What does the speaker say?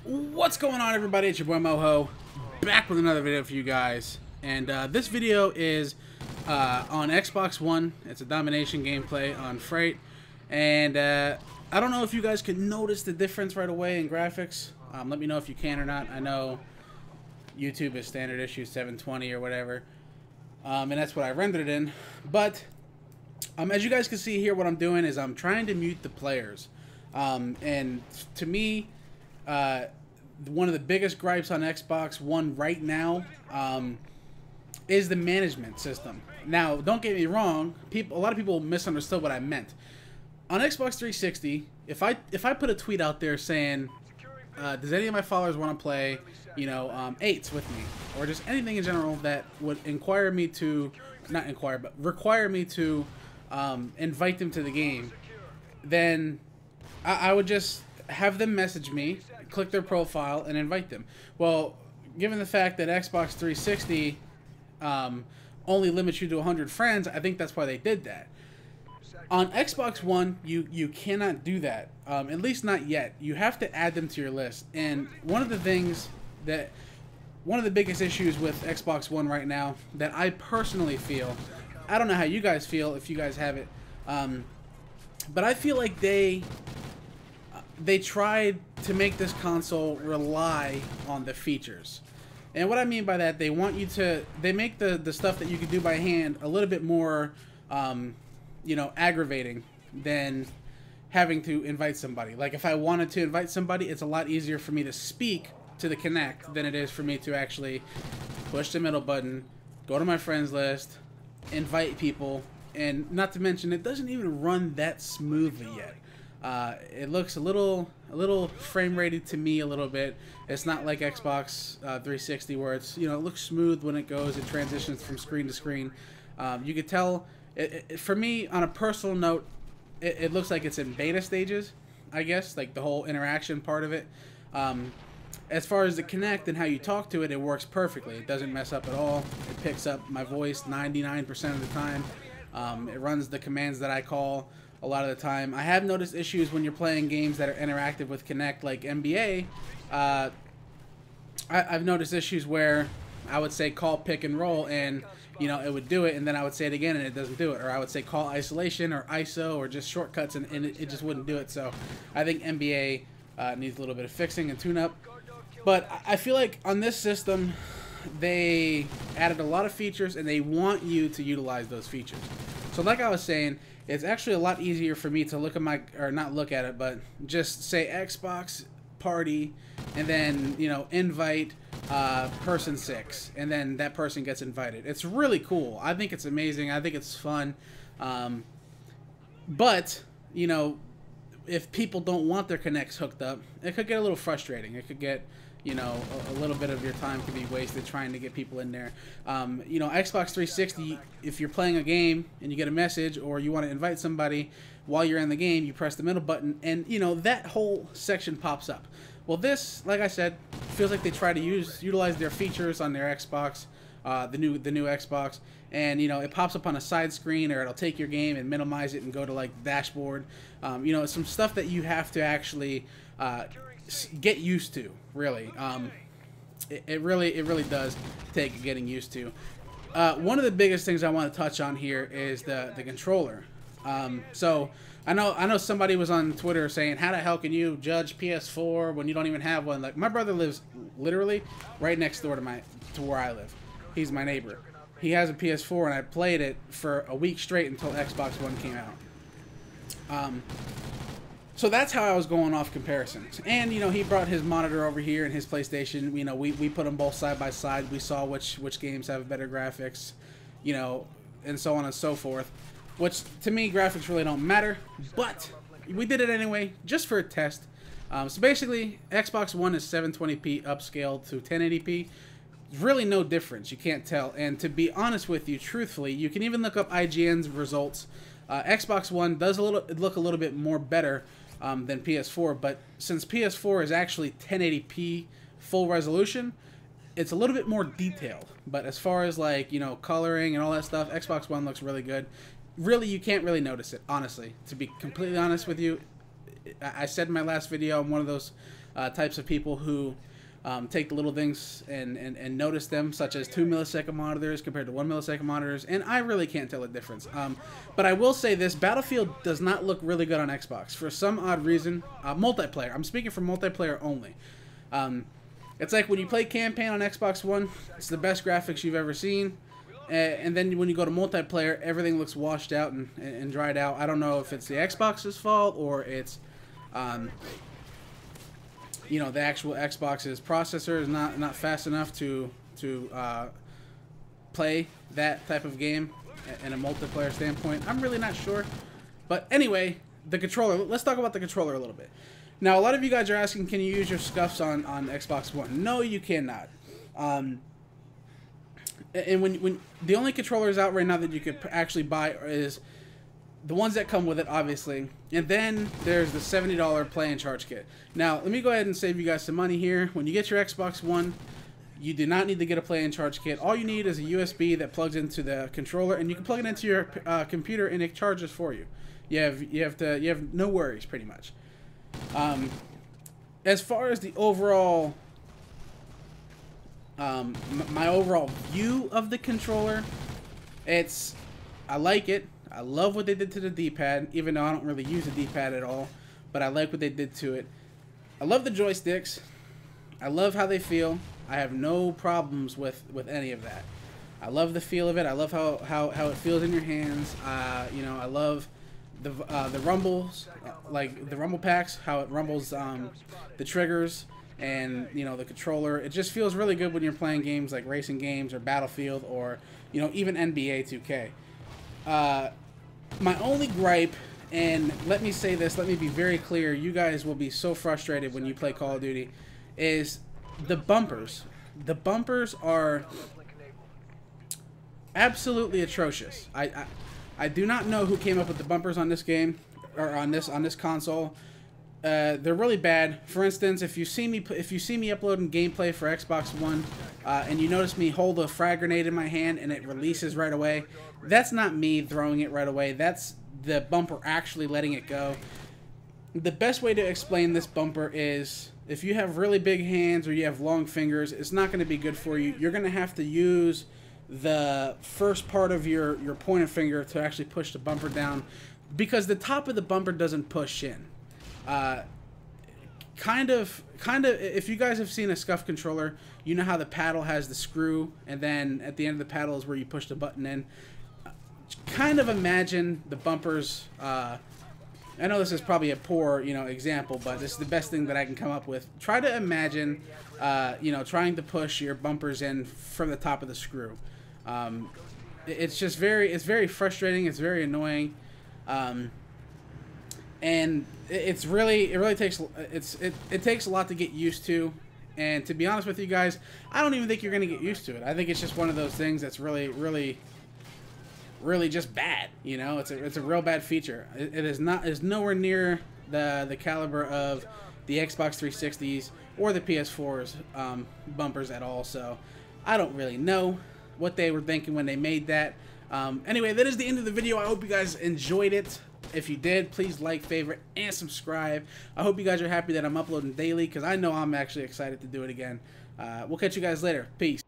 What's going on, everybody? It's your boy Moho, back with another video for you guys. And this video is on Xbox One. It's a Domination gameplay on Freight. And I don't know if you guys can notice the difference right away in graphics. Let me know if you can or not. I know YouTube is standard issue 720 or whatever. And that's what I rendered it in. But as you guys can see here, what I'm doing is I'm trying to mute the players. And to me, one of the biggest gripes on Xbox One right now is the management system. Now, don't get me wrong, a lot of people misunderstood what I meant. On Xbox 360, if I put a tweet out there saying, does any of my followers want to play, you know, 8s with me, or just anything in general that would require me to invite them to the game, then I would just have them message me, click their profile, and invite them. Well, given the fact that Xbox 360 only limits you to 100 friends, I think that's why they did that. On Xbox One, you cannot do that, at least not yet. You have to add them to your list. And one of the biggest issues with Xbox One right now that I personally feel, I don't know how you guys feel if you guys have it, but I feel like they tried to make this console rely on the features. And what I mean by that, they make the stuff that you can do by hand a little bit more, you know, aggravating than having to invite somebody. Like, if I wanted to invite somebody, it's a lot easier for me to speak to the Kinect than it is for me to actually push the middle button, go to my friends list, invite people, and not to mention, it doesn't even run that smoothly yet. It looks a little frame rated to me a little bit. It's not like Xbox 360 where it's, you know, it looks smooth when it goes. It transitions from screen to screen. You could tell. For me, on a personal note, it looks like it's in beta stages, I guess, like the whole interaction part of it. As far as the Kinect and how you talk to it, it works perfectly. It doesn't mess up at all. It picks up my voice 99% of the time. It runs the commands that I call a lot of the time. I have noticed issues when you're playing games that are interactive with Kinect, like NBA. I've noticed issues where I would say call pick and roll, and you know, it would do it, and then I would say it again and it doesn't do it. Or I would say call isolation or ISO or just shortcuts, and it just wouldn't do it. So I think NBA needs a little bit of fixing and tune-up. But I feel like on this system, they added a lot of features, and they want you to utilize those features. So like I was saying, it's actually a lot easier for me to look at not look at it, but just say Xbox party, and then, you know, invite person 6, and then that person gets invited. It's really cool. I think it's amazing. I think it's fun. But, you know, if people don't want their Kinects hooked up, it could get a little frustrating. It could get, you know, a little bit of your time could be wasted trying to get people in there. You know, Xbox 360, if you're playing a game and you get a message or you want to invite somebody while you're in the game, you press the middle button and, you know, that whole section pops up. Well, this, like I said, feels like they try to utilize their features on their Xbox, the new Xbox, and, you know, it pops up on a side screen, or it'll take your game and minimize it and go to, like, dashboard. You know, some stuff that you have to actually get used to, really. It really does take getting used to. One of the biggest things I want to touch on here is the controller. So I know somebody was on Twitter saying, how the hell can you judge PS4 when you don't even have one? Like, my brother lives literally right next door to where I live. He's my neighbor. He has a PS4, and I played it for a week straight until Xbox One came out. So that's how I was going off comparisons. And, you know, he brought his monitor over here and his PlayStation. You know, we put them both side by side. We saw which games have better graphics, you know, and so on and so forth. Which, to me, graphics really don't matter. But we did it anyway, just for a test. So basically, Xbox One is 720p upscaled to 1080p. Really no difference. You can't tell. And to be honest with you, truthfully, you can even look up IGN's results. Xbox One does look a little bit more better than PS4, but since PS4 is actually 1080p full resolution, it's a little bit more detailed. But as far as, like, you know, coloring and all that stuff, Xbox One looks really good. Really, you can't really notice it, honestly. To be completely honest with you, I said in my last video, I'm one of those types of people who take the little things and notice them, such as 2 millisecond monitors compared to 1 millisecond monitors, and I really can't tell the difference. But I will say this, Battlefield does not look really good on Xbox. For some odd reason, multiplayer, I'm speaking for multiplayer only. It's like when you play campaign on Xbox One, it's the best graphics you've ever seen, and then when you go to multiplayer, everything looks washed out and dried out. I don't know if it's the Xbox's fault or it's you know, the actual Xbox's processor is not fast enough to play that type of game in a multiplayer standpoint. I'm really not sure. But anyway, the controller. Let's talk about the controller a little bit. Now, a lot of you guys are asking, can you use your scuffs on Xbox One? No, you cannot. And when the only controllers out right now that you could actually buy is the ones that come with it, obviously, and then there's the $70 play and charge kit. Now, let me go ahead and save you guys some money here. When you get your Xbox One, you do not need to get a play and charge kit. All you need is a USB that plugs into the controller, and you can plug it into your computer, and it charges for you. You have no worries, pretty much. As far as the overall, my overall view of the controller, I like it. I love what they did to the D-pad, even though I don't really use the D-pad at all, but I like what they did to it. I love the joysticks. I love how they feel. I have no problems with any of that. I love the feel of it. I love how it feels in your hands. You know, I love the rumbles, like the rumble packs, how it rumbles the triggers and, you know, the controller. It just feels really good when you're playing games like racing games or Battlefield or, you know, even NBA 2K. My only gripe, and let me say this, let me be very clear, you guys will be so frustrated when you play Call of Duty, is the bumpers. The bumpers are absolutely atrocious. I do not know who came up with the bumpers on this game, or on this console. They're really bad. For instance, if you see me uploading gameplay for Xbox One, and you notice me hold a frag grenade in my hand and it releases right away, that's not me throwing it right away. That's the bumper actually letting it go. The best way to explain this bumper is, if you have really big hands or you have long fingers, it's not going to be good for you. You're going to have to use the first part of your pointer finger to actually push the bumper down, because the top of the bumper doesn't push in. Kind of, if you guys have seen a scuff controller, you know how the paddle has the screw, and then at the end of the paddle is where you push the button in. Kind of imagine the bumpers. I know this is probably a poor, you know, example, but this is the best thing that I can come up with. Try to imagine, you know, trying to push your bumpers in from the top of the screw. It's just it's very frustrating. It's very annoying. And it really takes it takes a lot to get used to, and to be honest with you guys, I don't even think you're gonna get used to it. I think it's just one of those things that's really just bad. You know, it's a real bad feature. It's nowhere near the caliber of the Xbox 360s or the PS4's bumpers at all. So I don't really know what they were thinking when they made that. Anyway, that is the end of the video. I hope you guys enjoyed it. If you did, please like, favorite, and subscribe. I hope you guys are happy that I'm uploading daily, because I know I'm actually excited to do it again. We'll catch you guys later. Peace.